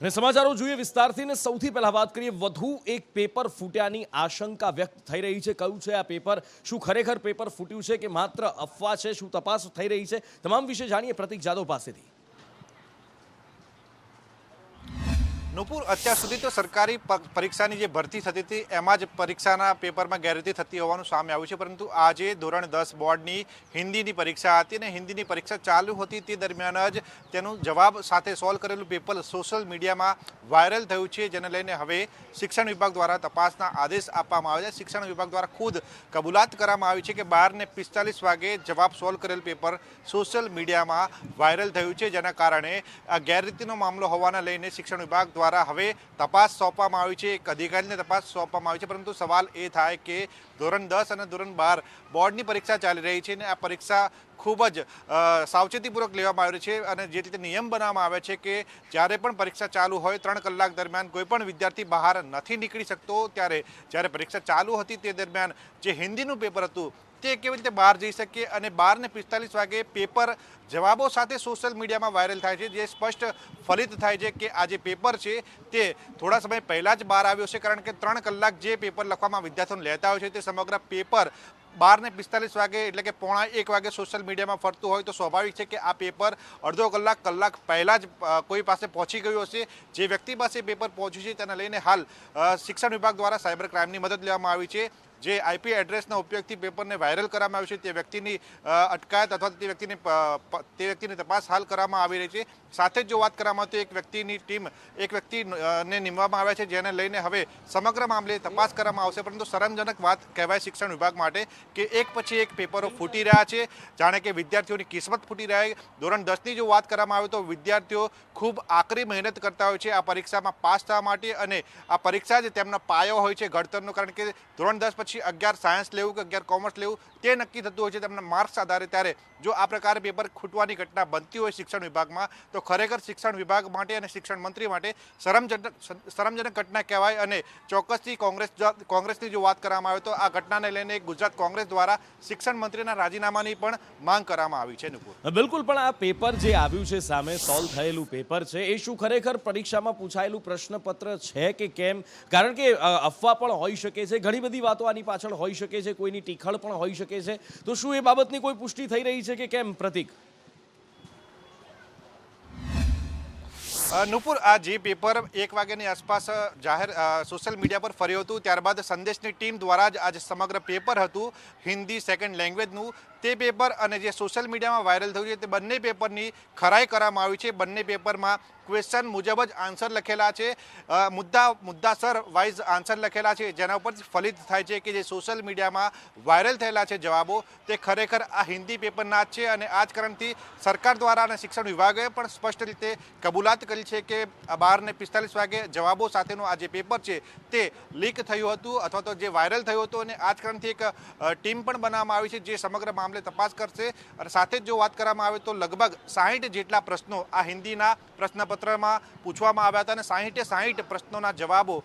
અને સમાચારો જોઈએ વિસ્તારથી ને સૌથી પહેલા વાત કરીએ વધુ એક પેપર ફૂટ્યાની આશંકા વ્યક્ત થઈ રહી છે। કયું છે આ પેપર? શું ખરેખર પેપર ફૂટ્યું છે કે માત્ર અફવા છે? શું તપાસ થઈ રહી છે? તમામ વિશે જાણીએ પ્રતીક જાદવ પાસેથી। નુપુર, અત્યાર સુધી તો સરકારી પરીક્ષાની જે ભરતી થતી હતી એમાં જ પરીક્ષાના પેપરમાં ગેરરીતિ થતી હોવાનું સામે આવ્યું છે। પરંતુ આજે ધોરણ 10 બોર્ડની હિન્દીની પરીક્ષા હતી અને હિન્દીની પરીક્ષા ચાલુ હતી તે દરમિયાન જ તેનું જવાબ સાથે સોલ્વ કરેલું પેપર સોશિયલ મીડિયામાં વાયરલ થયું છે, જેને લઈને હવે શિક્ષણ વિભાગ દ્વારા તપાસના આદેશ આપવામાં આવ્યા છે। શિક્ષણ વિભાગ દ્વારા ખુદ કબૂલાત કરવામાં આવી છે કે 12:45 વાગે જવાબ સોલ્વ કરેલ પેપર સોશિયલ મીડિયામાં વાયરલ થયું છે, જેના કારણે આ ગેરરીતિનો મામલો હોવાના લઈને શિક્ષણ વિભાગ દ્વારા હવે તપાસ સોંપવામાં આવી છે, એક અધિકારીને તપાસ સોંપવામાં આવી છે। પરંતુ સવાલ એ થાય કે ધોરણ 10 અને ધોરણ 12 બોર્ડની પરીક્ષા ચાલી રહી છે અને આ પરીક્ષા ખૂબ જ સાવચેતીપૂર્વક લેવામાં આવી છે અને જે રીતે નિયમ બનાવવામાં આવે છે કે જ્યારે પણ પરીક્ષા ચાલુ હોય 3 કલાક દરમિયાન કોઈ પણ વિદ્યાર્થી બહાર નથી નીકળી શકતો, ત્યારે જ્યારે પરીક્ષા ચાલુ હતી તે દરમિયાન જે હિન્દીનું પેપર હતું તે કેવી રીતે બહાર જઈ શકે અને 12:45 વાગે પેપર જવાબો સાથે સોશિયલ મીડિયામાં વાયરલ થાય છે, જે સ્પષ્ટ ફલિત થાય છે કે આ જે પેપર છે તે થોડા સમય પહેલાં જ બહાર આવ્યો છે। કારણ કે 3 કલાક જે પેપર લખવામાં વિદ્યાર્થીઓને લેતા હોય છે તે સમગ્ર પેપર 12:45 વાગે એટલે કે 12:45 વાગે સોશિયલ મીડિયામાં ફરતું હોય તો સ્વાભાવિક છે કે આ પેપર અડધો કલાક પહેલાં જ કોઈ પાસે પહોંચી ગયું હશે। જે વ્યક્તિ પાસે પેપર પહોંચ્યું છે તેને લઈને હાલ શિક્ષણ વિભાગ દ્વારા સાયબર ક્રાઇમની મદદ લેવામાં આવી છે। જે આઈપી એડ્રેસના ઉપયોગથી પેપરને વાયરલ કરવામાં આવ્યું છે તે વ્યક્તિની અટકાયત અથવા તે વ્યક્તિની તપાસ હાલ કરવામાં આવી રહી છે। સાથે જ જો વાત કરવામાં આવે તો એક વ્યક્તિને નિમવામાં આવ્યા છે, જેને લઈને હવે સમગ્ર મામલે તપાસ કરવામાં આવશે। પરંતુ શરમજનક વાત કહેવાય શિક્ષણ વિભાગ માટે કે એક પછી એક પેપરો ફૂટી રહ્યા છે, જાણે કે વિદ્યાર્થીઓની કિસ્મત ફૂટી રહ્યા। ધોરણ 10ની જો વાત કરવામાં આવે તો વિદ્યાર્થીઓ ખૂબ આકરી મહેનત કરતા હોય છે આ પરીક્ષામાં પાસ થવા માટે અને આ પરીક્ષા જ તેમનો પાયો હોય છે ઘડતરનો। કારણ કે ધોરણ 10 પછી 11 સાયન્સ લેવું કે 11 કોમર્સ લેવું તે નક્કી થતું હોય છે તેમના માર્ક્સ આધારે। ત્યારે જો આ પ્રકારે પેપર ખૂટવાની ઘટના બનતી હોય શિક્ષણ વિભાગમાં તો ખરેખર શિક્ષણ વિભાગ માટે અને શિક્ષણ મંત્રી માટે શરમજનક ઘટના કહેવાય। અને ચોક્કસથી કોંગ્રેસની જો વાત કરવામાં આવે તો આ ઘટનાને લઈને ગુજરાત કોંગ્રેસ દ્વારા શિક્ષણ મંત્રીના રાજીનામાની પણ માંગ કરવામાં આવી છે। નુપુર, બિલકુલ, પણ આ પેપર જે આવ્યું છે સામે સોલ્વ થયેલું પેપર છે એ શું ખરેખર પરીક્ષામાં પૂછાયેલું પ્રશ્નપત્ર છે કે કેમ? કારણ કે અફવા પણ હોઈ શકે છે, ઘણી બધી વાતો આની પાછળ હોઈ શકે છે, કોઈની ટીખળ પણ હોઈ શકે છે। તો શું એ બાબતની કોઈ પુષ્ટિ થઈ રહી છે કે કેમ પ્રતીક? નુપુર, આ જે પેપર 1 વાગ્યાની આસપાસ જાહેર સોશિયલ મીડિયા પર ફર્યું હતું, ત્યારબાદ સંદેશની ટીમ દ્વારા જ આજે સમગ્ર પેપર હતું હિન્દી સેકન્ડ લેંગ્વેજનું તે પેપર અને જે સોશિયલ મીડિયામાં વાયરલ થયું છે તે બંને પેપરની ખરાઈ કરવામાં આવી છે। બંને પેપરમાં ક્વેશ્ચન મુજબ જ આન્સર લખેલા છે, મુદ્દાસર વાઇઝ આન્સર લખેલા છે, જેના ઉપરથી ફલિત થાય છે કે જે સોશિયલ મીડિયામાં વાયરલ થયેલા છે જવાબો તે ખરેખર આ હિન્દી પેપરના જ છે। અને આ જ કારણથી સરકાર દ્વારા અને શિક્ષણ વિભાગે પણ સ્પષ્ટ રીતે કબૂલાત કરી છે કે 12:45 વાગે જવાબો સાથેનું આ જે પેપર છે તે લીક થયું હતું અથવા તો જે વાયરલ થયું હતું। અને આ જ કારણથી એક ટીમ પણ બનાવવામાં આવી છે જે સમગ્ર મામલે તપાસ કરશે। અને સાથે જ જો વાત કરવામાં આવે તો લગભગ 60 જેટલા પ્રશ્નો આ હિન્દીના પ્રશ્નપત્રમાં પૂછવામાં આવ્યા હતા અને 60 પ્રશ્નોના જવાબો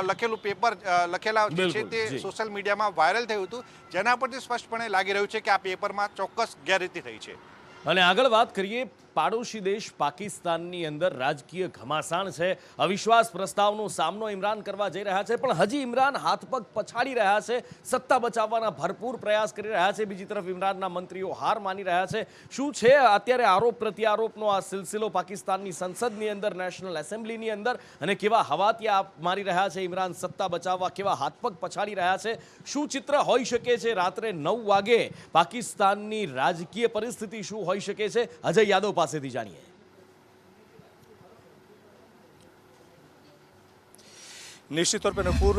લખેલું પેપર લખેલા છે તે સોશિયલ મીડિયામાં વાયરલ થયું હતું, જેના પરથી સ્પષ્ટપણે લાગી રહ્યું છે કે આ પેપરમાં ચોક્કસ ગેરરીતિ થઈ છે। અને આગળ વાત કરીએ, પાડોશી દેશ પાકિસ્તાનની અંદર રાજકીય ઘમાસાણ છે, અવિશ્વાસ પ્રસ્તાવનો સામનો ઇમરાન કરવા જઈ રહ્યા છે, પણ હજી ઇમરાન હાથ પગ પછાડી રહ્યા છે, સત્તા બચાવવાના ભરપૂર પ્રયાસ કરી રહ્યા છે। બીજી તરફ ઇમરાનના મંત્રીઓ હાર માની રહ્યા છે। શું છે અત્યારે આરોપ પ્રત્યારોપનો આ સિલસિલો પાકિસ્તાનની સંસદની અંદર, નેશનલ એસેમ્બલીની અંદર, અને કેવા હવાતિયા મારી રહ્યા છે ઇમરાન સત્તા બચાવવા, કેવા હાથ પગ પછાડી રહ્યા છે? શું ચિત્ર હોઈ શકે છે? રાત્રે 9 વાગે પાકિસ્તાનની રાજકીય પરિસ્થિતિ શું હોઈ શકે છે? અજય યાદવ પાसेથી जानिए। निश्चित तौर पर नूपुर,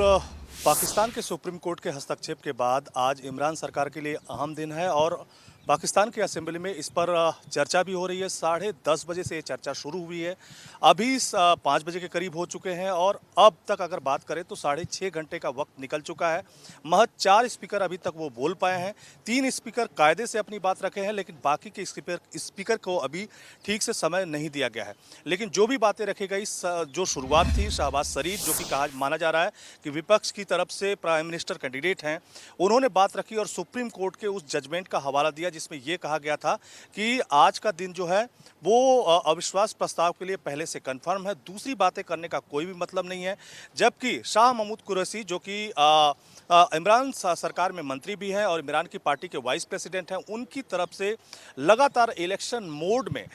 पाकिस्तान के सुप्रीम कोर्ट के हस्तक्षेप के बाद आज इमरान सरकार के लिए अहम दिन है और पाकिस्तान की असेंबली में इस पर चर्चा भी हो रही है। 10:30 बजे से ये चर्चा शुरू हुई है, अभी 5 बजे के करीब हो चुके हैं और अब तक अगर बात करें तो 6.5 घंटे का वक्त निकल चुका है। महज 4 स्पीकर अभी तक वो बोल पाए हैं, 3 स्पीकर कायदे से अपनी बात रखे हैं, लेकिन बाकी के स्पीकर को अभी ठीक से समय नहीं दिया गया है। लेकिन जो भी बातें रखी गई, जो शुरुआत थी शहबाज शरीफ, जो कि माना जा रहा है कि विपक्ष की तरफ से प्राइम मिनिस्टर कैंडिडेट हैं, उन्होंने बात रखी और सुप्रीम कोर्ट के उस जजमेंट का हवाला दिया जिसमें ये कहा गया था कि आज का दिन जो है वो अविश्वास प्रस्ताव के लिए पहले से कंफर्म है, दूसरी बातें करने का कोई भी मतलब नहीं है। जबकि शाह महमूद कुरैशी जो कि इमरान सरकार में मंत्री भी हैं और इमरान की पार्टी के वाइस प्रेसिडेंट हैं, उनकी तरफ से लगातार इलेक्शन मोड में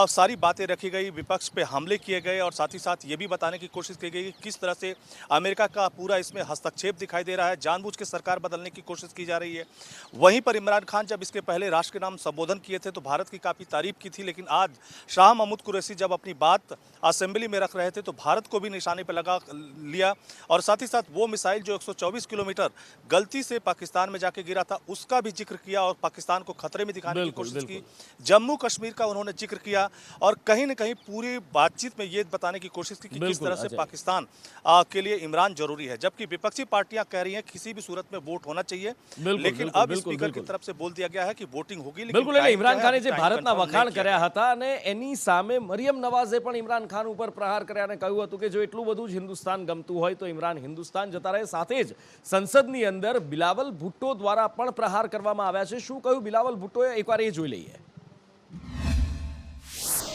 सारी बातें रखी गई, विपक्ष पे हमले किए गए और साथ ही साथ ये भी बताने की कोशिश की गई कि किस तरह से अमेरिका का पूरा इसमें हस्तक्षेप दिखाई दे रहा है, जानबूझ के सरकार बदलने की कोशिश की जा रही है। वहीं पर इमरान खान जब इसके पहले राष्ट्र के नाम संबोधन किए थे तो भारत की काफ़ी तारीफ की थी, लेकिन आज शाह महमूद कुरैशी जब अपनी बात असेंबली में रख रहे थे तो भारत को भी निशाने पर लगा लिया और साथ ही साथ वो मिसाइल जो 124 किलोमीटर गलती से पाकिस्तान में जाके गिरा था उसका भी जिक्र किया और पाकिस्तान को खतरे में दिखाने की कोशिश की। जम्मू कश्मीर का उन्होंने जिक्र किया और कहीं न कहीं पूरी बातचीत में ये बताने की कोशिश की कि किस तरह से पाकिस्तान के लिए इमरान जरूरी है, जबकि विपक्षी पार्टियां कह रही हैं किसी भी सूरत में वोट होना चाहिए। लेकिन अब स्पीकर की तरफ से बोल दिया गया है कि वोटिंग होगी। बिल्कुल, એટલે ઇમરાન ખાને જે ભારતના વખાણ કર્યા હતા અને એની સામે મરિયમ નવાઝે પણ ઇમરાન ખાન ઉપર પ્રહાર કર્યા અને કહ્યું હતું કે જો એટલું બધું જ હિન્દુસ્તાન ગમતું હોય તો ઇમરાન હિન્દુસ્તાન જતા રહે। સાથે જ સંસદની અંદર બિલાવલ ભુટ્ટો દ્વારા પણ પ્રહાર કરવામાં આવ્યા છે। શું કહ્યું બિલાવલ ભુટ્ટોએ, એકવાર એ જોઈ લઈએ।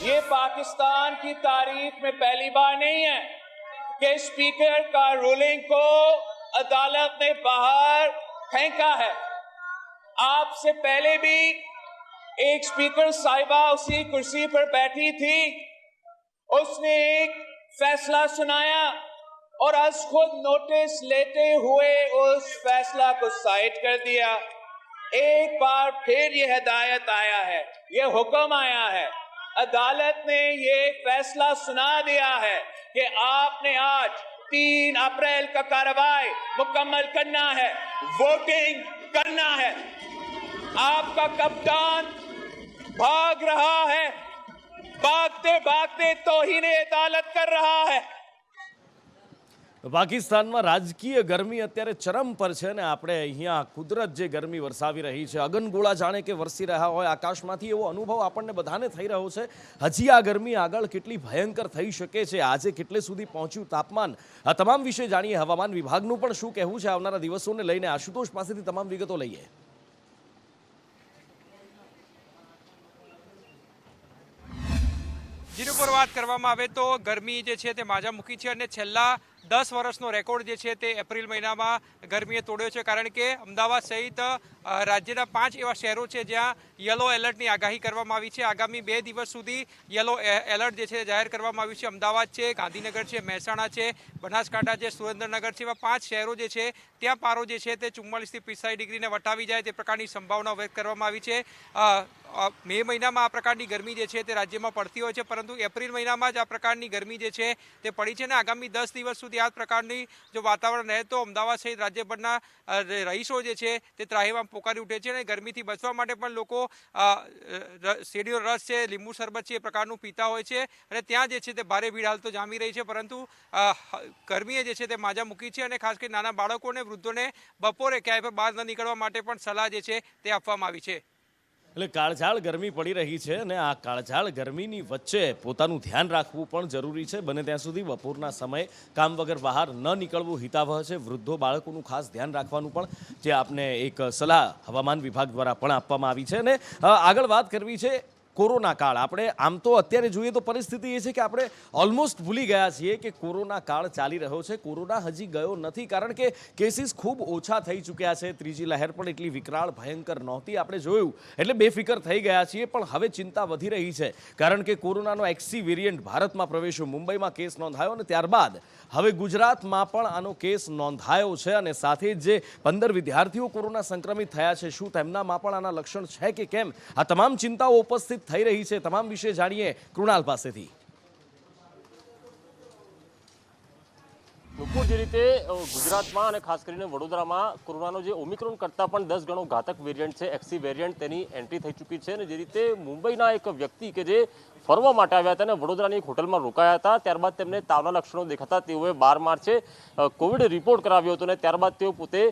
ये पाकिस्तान की तारीख में पहली बार नहीं है कि स्पीकर का रूलिंग को अदालत ने बाहर फेंका है। आपसे पहले भी एक स्पीकर साहिबा उसी कुर्सी पर बैठी थी, उसने एक फैसला सुनाया और आज खुद नोटिस लेते हुए उस फैसला को साइड कर दिया। एक बार फिर यह हिदायत आया है, यह हुक्म आया है, अदालत ने ये फैसला सुना दिया है कि आपने आज 3 अप्रैल का कार्रवाई मुकम्मल करना है, वोटिंग करना है। आपका कप्तान भाग रहा है, भागते भागते तौहीन अदालत कर रहा है। પાકિસ્તાનમાં રાજકીય ગરમી અત્યારે ચરમ પર છે ને આપણે અહીંયા કુદરત જે ગરમી વરસાવી રહી છે, અગનગોળા જાણે કે વરસી રહ્યા હોય આકાશમાંથી, એવો અનુભવ આપણને બધાને થઈ રહ્યો છે। હજી આ ગરમી આગળ કેટલી ભયંકર થઈ શકે છે, આજે કેટલે સુધી પહોંચ્યું તાપમાન, આ તમામ વિશે જાણીએ। હવામાન વિભાગનું પણ શું કહેવું છે આવનારા દિવસોને લઈને, આશુતોષ પાસેથી તમામ વિગતો લઈએ। જેની ઉપર વાત કરવામાં આવે તો ગરમી જે છે તે માજામુખી છે અને છેલ્લા 10 વર્ષનો રેકોર્ડ જે છે તે એપ્રિલ મહિનામાં ગરમીએ તોડ્યો છે, કારણ કે અમદાવાદ સહિત રાજ્યના 5 એવા શહેરો છે જ્યાં યલો એલર્ટની આગાહી કરવામાં આવી છે। આગામી 2 દિવસ સુધી યલો એલર્ટ જે છે જાહેર કરવામાં આવ્યું છે। અમદાવાદ છે, ગાંધીનગર છે, મહેસાણા છે, બનાસકાંઠા છે, સુરેન્દ્રનગર છે, એવા 5 શહેરો જે છે ત્યાં પારો જે છે તે 44 થી 45 ડિગ્રીને વટાવી જાય તે પ્રકારની સંભાવના વ્યક્ત કરવામાં આવી છે। મે મહિનામાં આ પ્રકારની ગરમી જે છે તે રાજ્યમાં પડતી હોય છે, પરંતુ એપ્રિલ મહિનામાં જ આ પ્રકારની ગરમી જે છે તે પડી છે અને આગામી 10 દિવસ સુધી આ પ્રકારની જો વાતાવરણ રહે તો અમદાવાદ સહિત રાજ્યભરના રહીશો જે છે તે ત્રાહિમામ પોકારી ઉઠે છે અને ગરમીથી બચવા માટે પણ લોકો શેરડીનો રસ છે, લીંબુ શરબત છે એ પ્રકારનું પીતા હોય છે અને ત્યાં જે છે તે ભારે ભીડ હાલ તો જામી રહી છે। પરંતુ ગરમીએ જે છે તે માજા મૂકી છે અને ખાસ કરી નાના બાળકોને, વૃદ્ધોને બપોરે ક્યાંય પણ બહાર ન નીકળવા માટે પણ સલાહ જે છે તે આપવામાં આવી છે। એટલે કાળઝાળ ગરમી પડી રહી છે અને આ કાળઝાળ ગરમીની વચ્ચે પોતાનું ધ્યાન રાખવું પણ જરૂરી છે। બને ત્યાં સુધી બપોરના સમયે કામ વગર બહાર ન નીકળવું હિતાવહ છે। વૃદ્ધો, બાળકોનું ખાસ ધ્યાન રાખવાનું પણ જે આપને એક સલાહ હવામાન વિભાગ દ્વારા પણ આપવામાં આવી છે। અને આગળ વાત કરવી છે કોરોના કાળ। આપણે આમ તો અત્યારે જોઈએ તો પરિસ્થિતિ એ છે કે આપણે ઓલમોસ્ટ ભૂલી ગયા છીએ કે કોરોના કાળ ચાલી રહ્યો છે। કોરોના હજી ગયો નથી, કારણ કે કેસીસ ખૂબ ઓછા થઈ ચૂક્યા છે। ત્રીજી લહેર પણ એટલી વિકરાળ ભયંકર નહોતી, આપણે જોયું એટલે બેફિકર થઈ ગયા છીએ। પણ હવે ચિંતા વધી રહી છે, કારણ કે કોરોનાનો XC વેરિયન્ટ ભારતમાં પ્રવેશ્યો, મુંબઈમાં કેસ નોંધાયો અને ત્યારબાદ હવે ગુજરાતમાં પણ આનો કેસ નોંધાયો છે અને સાથે જ જે 15 વિદ્યાર્થીઓ કોરોના સંક્રમિત થયા છે, શું તેમનામાં પણ આના લક્ષણ છે કે કેમ, આ તમામ ચિંતાઓ ઉપસ્થિત થઈ રહી છે। તમામ વિશે જાણીએ કૃણાલ પાસેથી। નુપુર, જે રીતે ગુજરાતમાં અને ખાસ કરીને વડોદરામાં કોરોનાનો જે ઓમિક્રોન કરતાં પણ 10 ગણો ઘાતક વેરિયન્ટ છે, XC વેરિયન્ટ, તેની એન્ટ્રી થઈ ચૂકી છે અને જે રીતે મુંબઈના એક વ્યક્તિ કે જે ફરવા માટે આવ્યા હતા અને વડોદરાની એક હોટલમાં રોકાયા હતા, ત્યારબાદ તેમને તાવના લક્ષણો દેખાતા તેઓએ 12 માર્ચે કોવિડ રિપોર્ટ કરાવ્યો હતો અને ત્યારબાદ તેઓ પોતે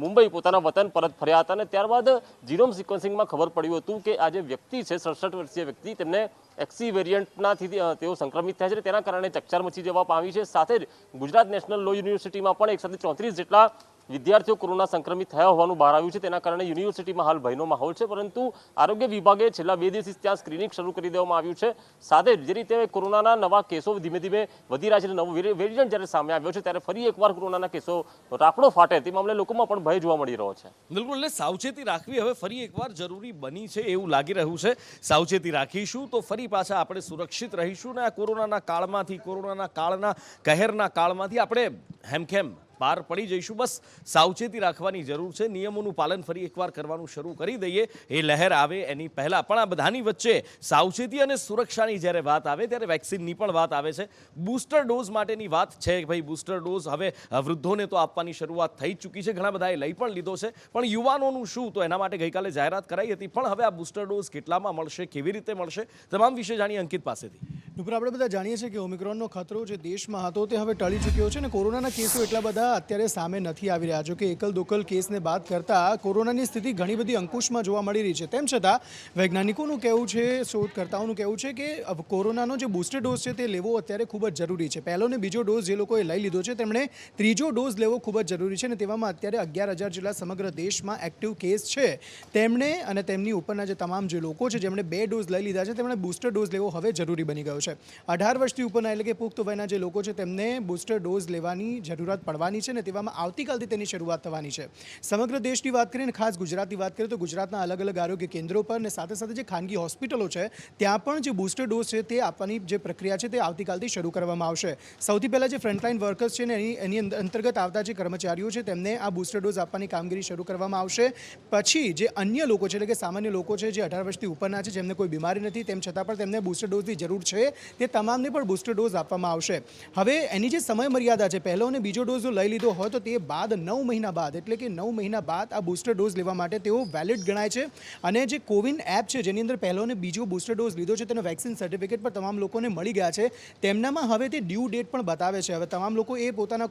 મુંબઈ પોતાના વતન પરત ફર્યા હતા અને ત્યારબાદ જીનોમ સિક્વન્સિંગમાં ખબર પડ્યું હતું કે આ જે વ્યક્તિ છે, 67 વર્ષીય વ્યક્તિ, તેમને XC વેરિયન્ટનાથી તેઓ સંક્રમિત થયા છે। તેના કારણે ચકચાર મચી જવા પામી છે। સાથે જ ગુજરાત નેશનલ લો યુનિવર્સિટીમાં પણ એક સાથે 34 જેટલા વિદ્યાર્થીઓ કોરોના સંક્રમિત થયા હોવાનું બહાર આવ્યું છે. તેના કારણે યુનિવર્સિટીમાં હાલ ભયનો માહોલ છે, પરંતુ આરોગ્ય વિભાગે છેલ્લા 2 દિવસથી ત્યાં સ્ક્રીનિંગ શરૂ કરી દેવામાં આવ્યું છે. સાથે જે રીતે કોરોનાના નવા કેસો ધીમે ધીમે વધી રહ્યા છે, નવો વેરિયન્ટ જ્યારે સામે આવ્યો છે, ત્યારે ફરી એકવાર કોરોનાના કેસો રાફડો ફાટે તે મામલે લોકોમાં પણ ભય જોવા મળી રહ્યો છે. બિલકુલ, એટલે સાવચેતી રાખવી હવે ફરી એકવાર જરૂરી બની છે એવું લાગી રહ્યું છે. સાવચેતી રાખીશું તો ફરી પાછા આપણે સુરક્ષિત રહીશું ને આ કોરોનાના કાળમાંથી, કોરોનાના કાળના કહેરના કાળમાંથી આપણે હેમખેમ પાર પડી જઈશું. બસ સાવચેતી રાખવાની જરૂર છે. નિયમોનું પાલન ફરી એકવાર કરવાનું શરૂ કરી દઈએ. એ લહેર આવે એની પહેલા પણ આ બધાની વચ્ચે સાવચેતી અને સુરક્ષાની જ્યારે વાત આવે ત્યારે વેક્સિનની પણ વાત આવે છે. બૂસ્ટર ડોઝ માટેની વાત છે કે ભાઈ બૂસ્ટર ડોઝ હવે વૃદ્ધોને તો આપવાની શરૂઆત થઈ ચૂકી છે, ઘણા બધાએ લઈ પણ લીધો છે, પણ યુવાનોનું શું? તો એના માટે ગઈકાલે જાહેરાત કરાઈ હતી, પણ હવે આ બૂસ્ટર ડોઝ કેટલામાં મળશે, કેવી રીતે મળશે, તમામ વિશે જાણીએ અંકિત પાસેથી. ઉપર આપણે બધા જાણીએ છીએ કે ઓમિક્રોનનો ખતરો જે દેશમાં હતો તે હવે ટળી ચૂક્યો છે અને કોરોનાના કેસો એટલા બધા અત્યારે સામે નથી આવી રહ્યા. જો કે એકલ દોકલ કેસને બાદ કરતાં કોરોનાની સ્થિતિ ઘણી બધી અંકુશમાં જોવા મળી રહી છે. તેમ છતાં વૈજ્ઞાનિકોનું કહેવું છે, શોધકર્તાઓનું કહેવું છે કે કોરોનાનો જે બૂસ્ટર ડોઝ છે તે લેવો અત્યારે ખૂબ જ જરૂરી છે. પહેલો ને બીજો ડોઝ જે લોકોએ લઈ લીધો છે તેમણે ત્રીજો ડોઝ લેવો ખૂબ જ જરૂરી છે અને તેવામાં અત્યારે 11,000 જેટલા સમગ્ર દેશમાં એક્ટિવ કેસ છે. તેમણે અને તેમની ઉપરના જે તમામ જે લોકો છે જેમણે 2 ડોઝ લઈ લીધા છે તેમણે બૂસ્ટર ડોઝ લેવો હવે જરૂરી બની ગયો છે. 18 વર્ષથી ઉપરના એટલે કે પુખ્ત વયના જે લોકો છે તેમને બૂસ્ટર ડોઝ લેવાની જરૂરત પડવાની છે અને તેવામાં આવતીકાલથી તેની શરૂઆત થવાની છે. સમગ્ર દેશની વાત કરીએ અને ખાસ ગુજરાતની વાત કરીએ તો ગુજરાતના અલગ અલગ આરોગ્ય કેન્દ્રો પર અને સાથે સાથે જે ખાનગી હોસ્પિટલો છે ત્યાં પણ જે બૂસ્ટર ડોઝ છે તે આપવાની જે પ્રક્રિયા છે તે આવતીકાલથી શરૂ કરવામાં આવશે. સૌથી પહેલાં જે ફ્રન્ટલાઇન વર્કર્સ છે ને એની અંતર્ગત આવતા જે કર્મચારીઓ છે તેમને આ બૂસ્ટર ડોઝ આપવાની કામગીરી શરૂ કરવામાં આવશે. પછી જે અન્ય લોકો છે એટલે કે સામાન્ય લોકો છે જે 18 વર્ષથી ઉપરના છે જેમને કોઈ બીમારી નથી તેમ છતાં પણ તેમને બૂસ્ટર ડોઝની જરૂર છે તે તમામને પણ બૂસ્ટર ડોઝ આપવામાં આવશે. હવે એની જે સમય મર્યાદા છે, પહેલો અને બીજો ડોઝ લઈ લીધો હોય તો તે બાદ 9 મહિના બાદ એટલે કે 9 મહિના બાદ આ બૂસ્ટર ડોઝ લેવા માટે તેઓ વેલિડ ગણાય છે. અને જે કોવિન એપ છે જેની અંદર પહેલો અને બીજો બૂસ્ટર ડોઝ લીધો છે તેનો વેક્સિન સર્ટિફિકેટ પણ તમામ લોકોને મળી ગયા છે. તેમનામાં હવે તે ડ્યુ ડેટ પણ બતાવે છે. હવે તમામ લોકો એ પોતાના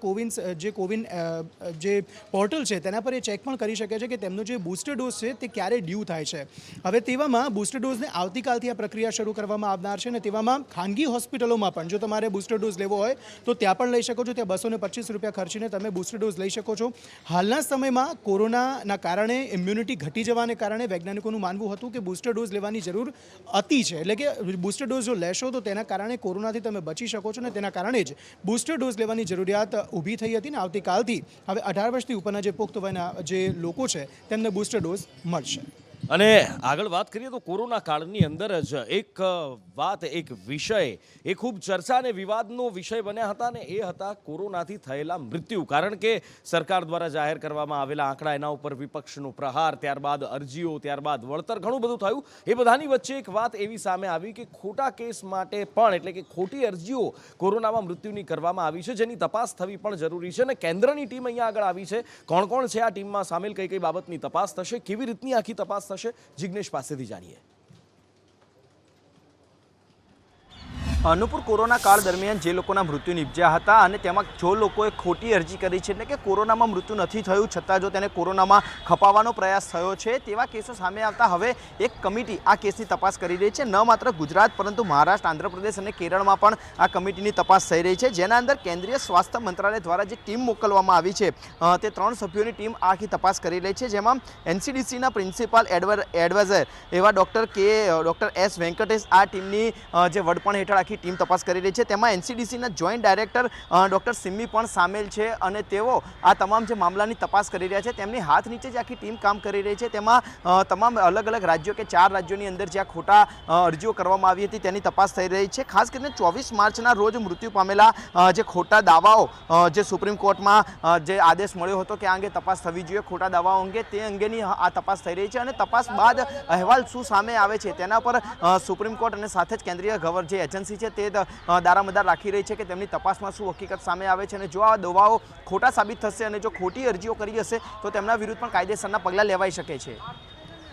કોવિન જે પોર્ટલ છે તેના પર એ ચેક પણ કરી શકે છે કે તેમનો જે બૂસ્ટર ડોઝ છે તે ક્યારે ડ્યુ થાય છે. હવે તેવામાં બૂસ્ટર ડોઝને આવતીકાલથી આ પ્રક્રિયા શરૂ કરવામાં આવનાર છે અને તેવામાં ખાનગી હોસ્પિટલોમાં પણ જો તમારે બૂસ્ટર ડોઝ લેવો હોય તો ત્યાં પણ લઈ શકો છો. ત્યાં 225 રૂપિયા ખર્ચીને તમે બૂસ્ટર ડોઝ લઈ શકો છો. હાલના સમયમાં કોરોનાના કારણે ઇમ્યુનિટી ઘટી જવાને કારણે વૈજ્ઞાનિકોનું માનવું હતું કે બૂસ્ટર ડોઝ લેવાની જરૂર અતિ છે, એટલે કે બૂસ્ટર ડોઝ જો લેશો તો તેના કારણે કોરોનાથી તમે બચી શકો છો અને તેના કારણે જ બૂસ્ટર ડોઝ લેવાની જરૂરિયાત ઊભી થઈ હતી ને આવતીકાલથી હવે 18 વર્ષથી ઉપરના જે પુખ્ત વયના જે લોકો છે તેમને બૂસ્ટર ડોઝ મળશે. અને આગળ વાત કરીએ તો કોરોના કાળની અંદર જ એક વાત, એક વિષય એ ખૂબ ચર્ચા અને વિવાદનો વિષય બન્યા હતા ને એ હતા કોરોનાથી થયેલા મૃત્યુ. કારણ કે સરકાર દ્વારા જાહેર કરવામાં આવેલા આંકડા, એના ઉપર વિપક્ષનો પ્રહાર, ત્યારબાદ અરજીઓ, ત્યારબાદ વળતર, ઘણું બધું થયું. એ બધાની વચ્ચે એક વાત એવી સામે આવી કે ખોટા કેસ માટે પણ એટલે કે ખોટી અરજીઓ કોરોનામાં મૃત્યુની કરવામાં આવી છે, જેની તપાસ થવી પણ જરૂરી છે. અને કેન્દ્રની ટીમ અહીંયા આગળ આવી છે. કોણ કોણ છે આ ટીમમાં સામેલ, કઈ કઈ બાબતની તપાસ થશે, કેવી રીતની આખી તપાસ થશે, જિગ્નેશ પાસેથી જાણીએ. અનુપુર કોરોના કાળ દરમિયાન જે લોકોના મૃત્યુ નિપજ્યા હતા અને તેમાં જો લોકોએ ખોટી અરજી કરી છે એટલે કે કોરોનામાં મૃત્યુ નથી થયું છતાં જો તેને કોરોનામાં ખપાવવાનો પ્રયાસ થયો છે તેવા કેસો સામે આવતા હવે એક કમિટી આ કેસની તપાસ કરી રહી છે. ન માત્ર ગુજરાત પરંતુ મહારાષ્ટ્ર, આંધ્રપ્રદેશ અને કેરળમાં પણ આ કમિટીની તપાસ થઈ રહી છે, જેના અંદર કેન્દ્રીય સ્વાસ્થ્ય મંત્રાલય દ્વારા જે ટીમ મોકલવામાં આવી છે તે 3 સભ્યોની ટીમ આખી તપાસ કરી રહી છે, જેમાં એનસીડીસીના પ્રિન્સિપાલ એડવાઇઝર એવા ડૉક્ટર એસ વેંકટેશ આ ટીમની જે વડપણ હેઠળ આખી ટીમ તપાસ કરી રહી છે. તેમાં એનસીડીસીના જોઈન્ટ ડાયરેક્ટર ડૉક્ટર સિમ્મી પણ સામેલ છે અને તેઓ આ તમામ જે મામલાની તપાસ કરી રહ્યા છે તેમની હાથ નીચે જે આખી ટીમ કામ કરી રહી છે તેમાં તમામ અલગ અલગ રાજ્યો કે 4 રાજ્યોની અંદર જ્યાં ખોટા અરજીઓ કરવામાં આવી હતી તેની તપાસ થઈ રહી છે. ખાસ કરીને 24 માર્ચના રોજ મૃત્યુ પામેલા જે ખોટા દાવાઓ જે સુપ્રીમ કોર્ટમાં જે આદેશ મળ્યો હતો કે આ અંગે તપાસ થવી જોઈએ ખોટા દાવાઓ અંગે, તે અંગેની આ તપાસ થઈ રહી છે અને તપાસ બાદ અહેવાલ શું સામે આવે છે તેના પર સુપ્રીમ કોર્ટ અને સાથે જ કેન્દ્રીય જે એજન્સી છે તે દારામદાર રાખી રહી છે કે તેમની તપાસમાં શું હકીકત સામે આવે છે અને જો આ દવાઓ ખોટા સાબિત થશે અને જો ખોટી અરજીઓ કરી હશે તો તેમના વિરુદ્ધ પણ કાયદેસરના પગલાં લેવાઈ શકે છે.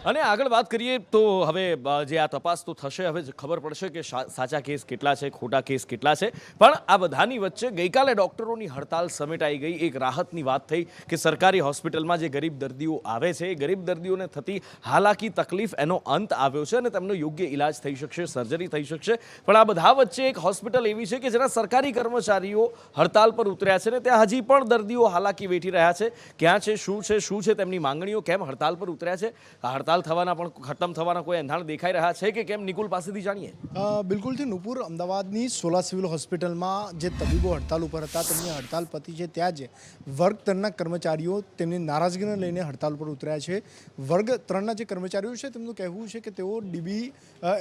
અને આગળ વાત કરીએ તો હવે જે આ તપાસ તો થશે, હવે ખબર પડશે કે સાચા કેસ કેટલા છે, ખોટા કેસ કેટલા છે. પણ આ બધાની વચ્ચે ગઈકાલે ડૉક્ટરોની હડતાલ સમેટાઈ ગઈ. એક રાહતની વાત થઈ કે સરકારી હોસ્પિટલમાં જે ગરીબ દર્દીઓ આવે છે એ ગરીબ દર્દીઓને થતી હાલાકી તકલીફ એનો અંત આવ્યો છે અને તેમનો યોગ્ય ઇલાજ થઈ શકશે, સર્જરી થઈ શકશે. પણ આ બધા વચ્ચે એક હોસ્પિટલ એવી છે કે જેના સરકારી કર્મચારીઓ હડતાલ પર ઉતર્યા છે ને ત્યાં હજી પણ દર્દીઓ હાલાકી વેઠી રહ્યા છે. ક્યાં છે, શું છે તેમની માંગણીઓ, કેમ હડતાલ પર ઉતર્યા છે, આ હડતાલ થવાના પણ ખતમ થવાના કોઈ એંધાણ દેખાઈ રહ્યા છે કે કેમ, નિકુલ પાસેથી જાણીએ. બિલકુલથી નુપુર, અમદાવાદની સોલા સિવિલ હોસ્પિટલમાં જે તબીબો હડતાલ ઉપર હતા તેમની હડતાલ પતી છે ત્યાં જ વર્ગ 3ના કર્મચારીઓ તેમની નારાજગીને લઈને હડતાલ પર ઉતર્યા છે. વર્ગ 3ના જે કર્મચારીઓ છે તેમનું કહેવું છે કે તેઓ ડીબી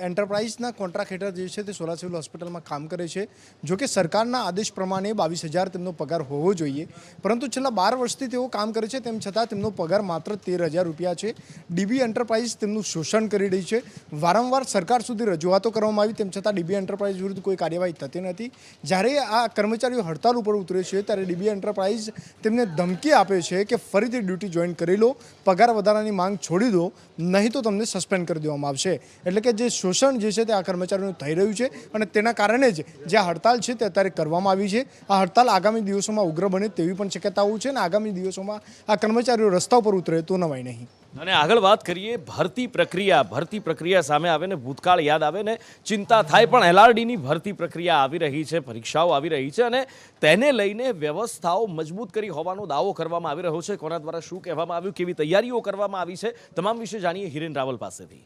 એન્ટરપ્રાઇઝના કોન્ટ્રાક્ટ હેઠળ જે છે તે સોલા સિવિલ હોસ્પિટલમાં કામ કરે છે. જોકે સરકારના આદેશ પ્રમાણે 22,000 તેમનો પગાર હોવો જોઈએ, પરંતુ છેલ્લા 12 વર્ષથી તેઓ કામ કરે છે તેમ છતાં તેમનો પગાર માત્ર 13,000 રૂપિયા છે. ડીબી એન્ટરપ્રાઇઝ તેમનું શોષણ કરી રહી છે. વારંવાર સરકાર સુધી રજૂઆતો કરવામાં આવી તેમ છતાં ડીબી એન્ટરપ્રાઇઝ વિરુદ્ધ કોઈ કાર્યવાહી થતી નથી. જ્યારે આ કર્મચારીઓ હડતાલ ઉપર ઉતરે છે ત્યારે ડીબી એન્ટરપ્રાઇઝ તેમને ધમકી આપે છે કે ફરીથી ડ્યુટી જોઈન કરી લો, પગાર વધારાની માંગ છોડી દો, નહીં તો તમને સસ્પેન્ડ કરી દેવામાં આવશે. એટલે કે જે શોષણ જે છે તે આ કર્મચારીઓનું થઈ રહ્યું છે અને તેના કારણે જ જે આ હડતાલ છે તે અત્યારે કરવામાં આવી છે. આ હડતાલ આગામી દિવસોમાં ઉગ્ર બને તેવી પણ શક્યતાઓ છે અને આગામી દિવસોમાં આ કર્મચારીઓ રસ્તા ઉપર ઉતરે તો નવાય નહીં. અને આગળ વાત કરીએ ભરતી પ્રક્રિયા સામે આવે ને ભૂતકાળ યાદ આવે ને ચિંતા થાય. પણ એલઆરડીની ભરતી પ્રક્રિયા આવી રહી છે, પરીક્ષાઓ આવી રહી છે અને તેને લઈને વ્યવસ્થાઓ મજબૂત કરી હોવાનો દાવો કરવામાં આવી રહ્યો છે. કોના દ્વારા શું કહેવામાં આવ્યું, કેવી તૈયારીઓ કરવામાં આવી છે, તમામ વિશે જાણીએ હિરેન રાવલ પાસેથી.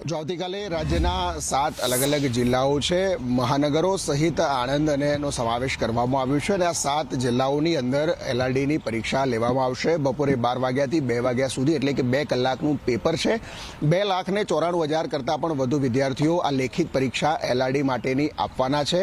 જો આવતીકાલે રાજ્યના 7 અલગ અલગ જિલ્લાઓ છે, મહાનગરો સહિત આણંદ અને એનો સમાવેશ કરવામાં આવ્યો છે અને આ 7 જિલ્લાઓની અંદર એલઆરડીની પરીક્ષા લેવામાં આવશે. બપોરે 12 વાગ્યાથી 2 વાગ્યા સુધી, એટલે કે 2 કલાકનું પેપર છે. 2,94,000 કરતાં પણ વધુ વિદ્યાર્થીઓ આ લેખિત પરીક્ષા એલઆરડી માટેની આપવાના છે.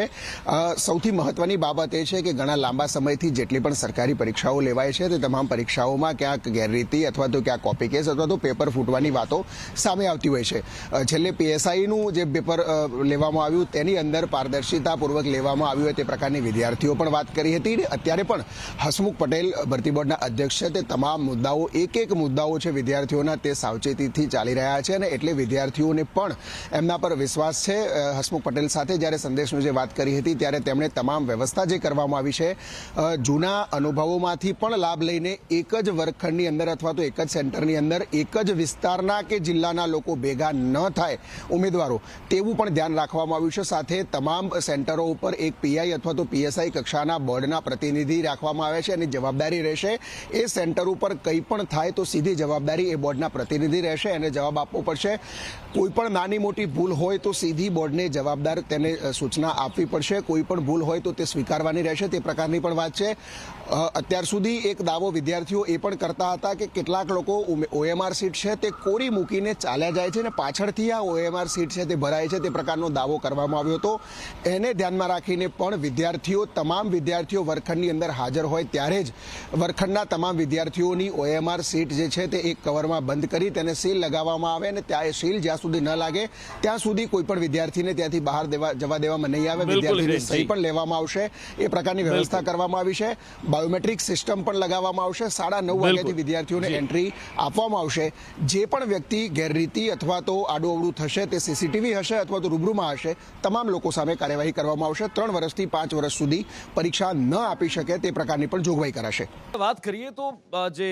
સૌથી મહત્વની બાબત એ છે કે ઘણા લાંબા સમયથી જેટલી પણ સરકારી પરીક્ષાઓ લેવાય છે તે તમામ પરીક્ષાઓમાં ક્યાંક ગેરરીતિ અથવા તો ક્યાંક કોપી કેસ અથવા તો પેપર ફૂટવાની વાતો સામે આવતી હોય છે. છેલ્લે પીએસઆઈનું જે પેપર લેવામાં આવ્યું તેની અંદર પારદર્શિતાપૂર્વક લેવામાં આવ્યું હોય તે પ્રકારની વિદ્યાર્થીઓ પણ વાત કરી હતી. અત્યારે પણ હસમુખ પટેલ ભરતી બોર્ડના અધ્યક્ષ છે તે તમામ મુદ્દાઓ એક મુદ્દાઓ છે વિદ્યાર્થીઓના તે સાવચેતીથી ચાલી રહ્યા છે અને એટલે વિદ્યાર્થીઓને પણ એમના પર વિશ્વાસ છે. હસમુખ પટેલ સાથે જ્યારે સંદેશનું જે વાત કરી હતી ત્યારે તેમણે તમામ વ્યવસ્થા જે કરવામાં આવી છે જૂના અનુભવોમાંથી પણ લાભ લઈને એક જ વર્ગખંડની અંદર અથવા તો એક જ સેન્ટરની અંદર એક જ વિસ્તારના કે જિલ્લાના લોકો ભેગા ન થાય ઉમેદવારો, તેવું પણ ધ્યાન રાખવામાં આવ્યું છે. સાથે તમામ સેન્ટરો ઉપર એક પીઆઈ અથવા તો પીએસઆઈ કક્ષાના બોર્ડના પ્રતિનિધિ રાખવામાં આવે છે અને જવાબદારી રહેશે એ સેન્ટર ઉપર કંઈ પણ થાય તો સીધી જવાબદારી એ બોર્ડના પ્રતિનિધિ રહેશે, એને જવાબ આપવો પડશે. કોઈ પણ નાની મોટી ભૂલ હોય તો સીધી બોર્ડને જવાબદાર તેને સૂચના આપવી પડશે. કોઈ પણ ભૂલ હોય તો તે સ્વીકારવાની રહેશે, તે પ્રકારની પણ વાત છે. અત્યાર સુધી એક દાવો વિદ્યાર્થીઓ એ પણ કરતા હતા કે કેટલાક લોકો ઓએમઆર સીટ છે તે કોરી મૂકીને ચાલ્યા જાય છે અને પાછળથી આ ઓએમઆર સીટ છે તે ભરાય છે, તે પ્રકારનો દાવો કરવામાં આવ્યો હતો. એને ધ્યાનમાં રાખીને પણ તમામ વિદ્યાર્થીઓ વર્ગખંડની અંદર હાજર હોય ત્યારે જ વર્ગખંડના તમામ વિદ્યાર્થીઓની ઓએમઆર સીટ જે છે તે એક કવરમાં બંધ કરી તેને સીલ લગાવવામાં આવે અને ત્યાં એ સીલ જ્યાં સુધી ન લાગે ત્યાં સુધી કોઈ પણ વિદ્યાર્થીને ત્યાંથી બહાર જવા દેવામાં નહીં આવે. વિદ્યાર્થીની સહી પણ લેવામાં આવશે, એ પ્રકારની વ્યવસ્થા કરવામાં આવી છે. બાયોમેટ્રિક સિસ્ટમ પણ લગાવવામાં આવશે. 9:30 વાગ્યાથી વિદ્યાર્થીઓને એન્ટ્રી આપવામાં આવશે. જે પણ વ્યક્તિ ગેરરીતિ અથવા તો આડું થશે તે સીસીટીવી હશે અથવા તો રૂબરૂમાં હશે, તમામ લોકો સામે કાર્યવાહી કરવામાં આવશે. 3 વર્ષથી 5 વર્ષ સુધી પરીક્ષા ન આપી શકે તે પ્રકારની પણ જોગવાઈ કરાશે. વાત કરીએ તો જે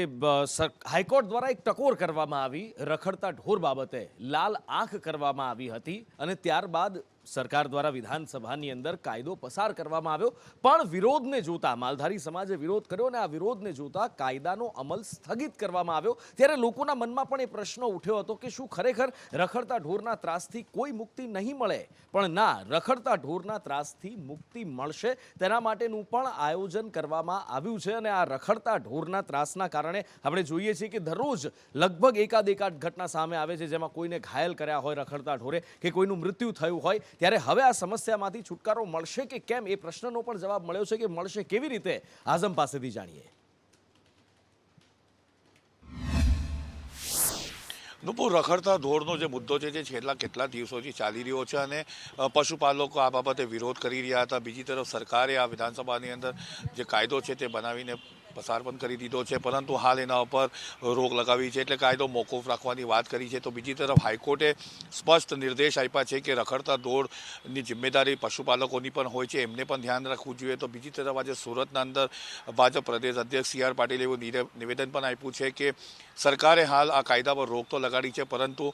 હાઈકોર્ટ દ્વારા એક ટકોર કરવામાં આવી રખડતા ઢોર બાબતે, લાલ આંખ કરવામાં આવી હતી અને ત્યારબાદ સરકાર દ્વારા વિધાનસભાની અંદર કાયદો પસાર કરવામાં આવ્યો. પણ વિરોધને જોતા માલધારી સમાજે વિરોધ કર્યો અને આ વિરોધને જોતા કાયદાનો અમલ સ્થગિત કરવામાં આવ્યો. ત્યારે લોકોના મનમાં પણ એ પ્રશ્ન ઉઠ્યો હતો કે શું ખરેખર રખડતા ઢોરના ત્રાસથી કોઈ મુક્તિ નહીં મળે? પણ ના, રખડતા ઢોરના ત્રાસથી મુક્તિ મળશે. તેના માટેનું પણ આયોજન કરવામાં આવ્યું છે અને આ રખડતા ઢોરના ત્રાસના કારણે આપણે જોઈએ છીએ કે દરરોજ લગભગ એકાદ ઘટના સામે આવે છે જેમાં કોઈને ઘાયલ કર્યા હોય રખડતા ઢોરે કે કોઈનું મૃત્યુ થયું હોય. ત્યારે હવે આ સમસ્યામાંથી છુટકારો મળશે કે કેમ, એ પ્રશ્નનો પણ જવાબ મળ્યો છે કે મળશે કેવી રીતે, આઝમ પાસેથી જાણીએ. નુપુર, રખડતા ઢોરનો જે મુદ્દો છે તે છેલ્લા કેટલા દિવસોથી ચાલી રહ્યો છે અને પશુપાલકો આ બાબતે વિરોધ કરી રહ્યા હતા. બીજી તરફ સરકારે આ વિધાનસભાની અંદર જે કાયદો છે તે બનાવીને પસાર પણ કરી દીધો છે, પરંતુ હાલ એના ઉપર રોક લગાવી છે, એટલે કાયદો મોકૂફ રાખવાની વાત કરી છે. તો બીજી તરફ હાઈકોર્ટે સ્પષ્ટ નિર્દેશ આપ્યા છે કે રખડતા ઢોરની જિમ્મેદારી પશુપાલકોની પણ હોય છે, એમને પણ ધ્યાન રાખવું જોઈએ. તો બીજી તરફ આજે સુરતના અંદર ભાજપ પ્રદેશ અધ્યક્ષ CR પાટીલે એવું નિવેદન પણ આપ્યું છે કે સરકારે હાલ આ કાયદા પર રોક તો લગાડી છે, પરંતુ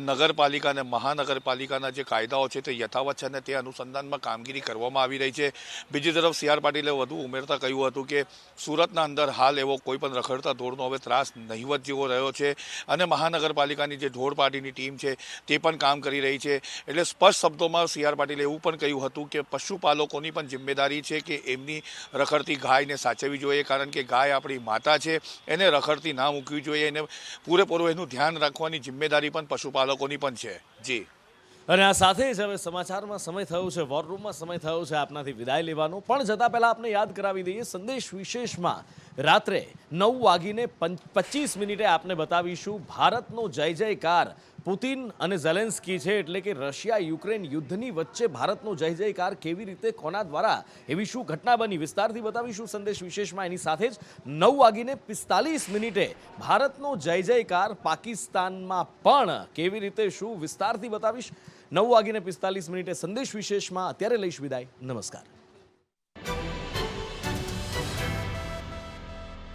નગરપાલિકા અને મહાનગરપાલિકાના જે કાયદાઓ છે તે યથાવત છે અને તે અનુસંધાનમાં કામગીરી કરવામાં આવી રહી છે. બીજી તરફ CR પાટીલે વધુ ઉમેરતા કહ્યું હતું કે સુરતના અંદર હાલ એવો કોઈ પણ રખડતા ઢોરનો હવે ત્રાસ નહીવત જેવો રહ્યો છે અને મહાનગરપાલિકાની જે ઢોર પાર્ટીની ટીમ છે તે પણ કામ કરી રહી છે. એટલે સ્પષ્ટ શબ્દોમાં CR પાટીલે એવું પણ કહ્યું હતું કે પશુપાલકોની પણ જિમ્મેદારી છે કે એમની રખડતી ગાયને સાચવવી જોઈએ, કારણ કે ગાય આપણી માતા છે, એને રખડતી ના મૂકવી જોઈએ, એને પૂરેપૂરું એનું ધ્યાન રાખવાની જિમ્મેદારી પણ પશુપાલકોની પણ છે. જી. અને આ સાથે જ હવે સમાચારમાં સમય થયો છે, વોર રૂમમાં સમય થયો છે આપનાથી વિદાય લેવાનો. પણ જતાં પહેલાં આપને યાદ કરાવી દઈએ, સંદેશ વિશેષમાં રાત્રે 9:25 આપને બતાવીશું ભારતનો જય જયકાર. પુતિન અને ઝેલેન્સ્કી છે, એટલે કે રશિયા યુક્રેન યુદ્ધની વચ્ચે ભારતનો જય જયકાર કેવી રીતે, કોના દ્વારા, એવી શું ઘટના બની, વિસ્તારથી બતાવીશું સંદેશ વિશેષમાં. એની સાથે જ 9:45 ભારતનો જય જયકાર પાકિસ્તાનમાં પણ કેવી રીતે, શું, વિસ્તારથી બતાવીશ 9:45 સંદેશ વિશેષમાં. અત્યારે લઈશ વિદાય. નમસ્કાર.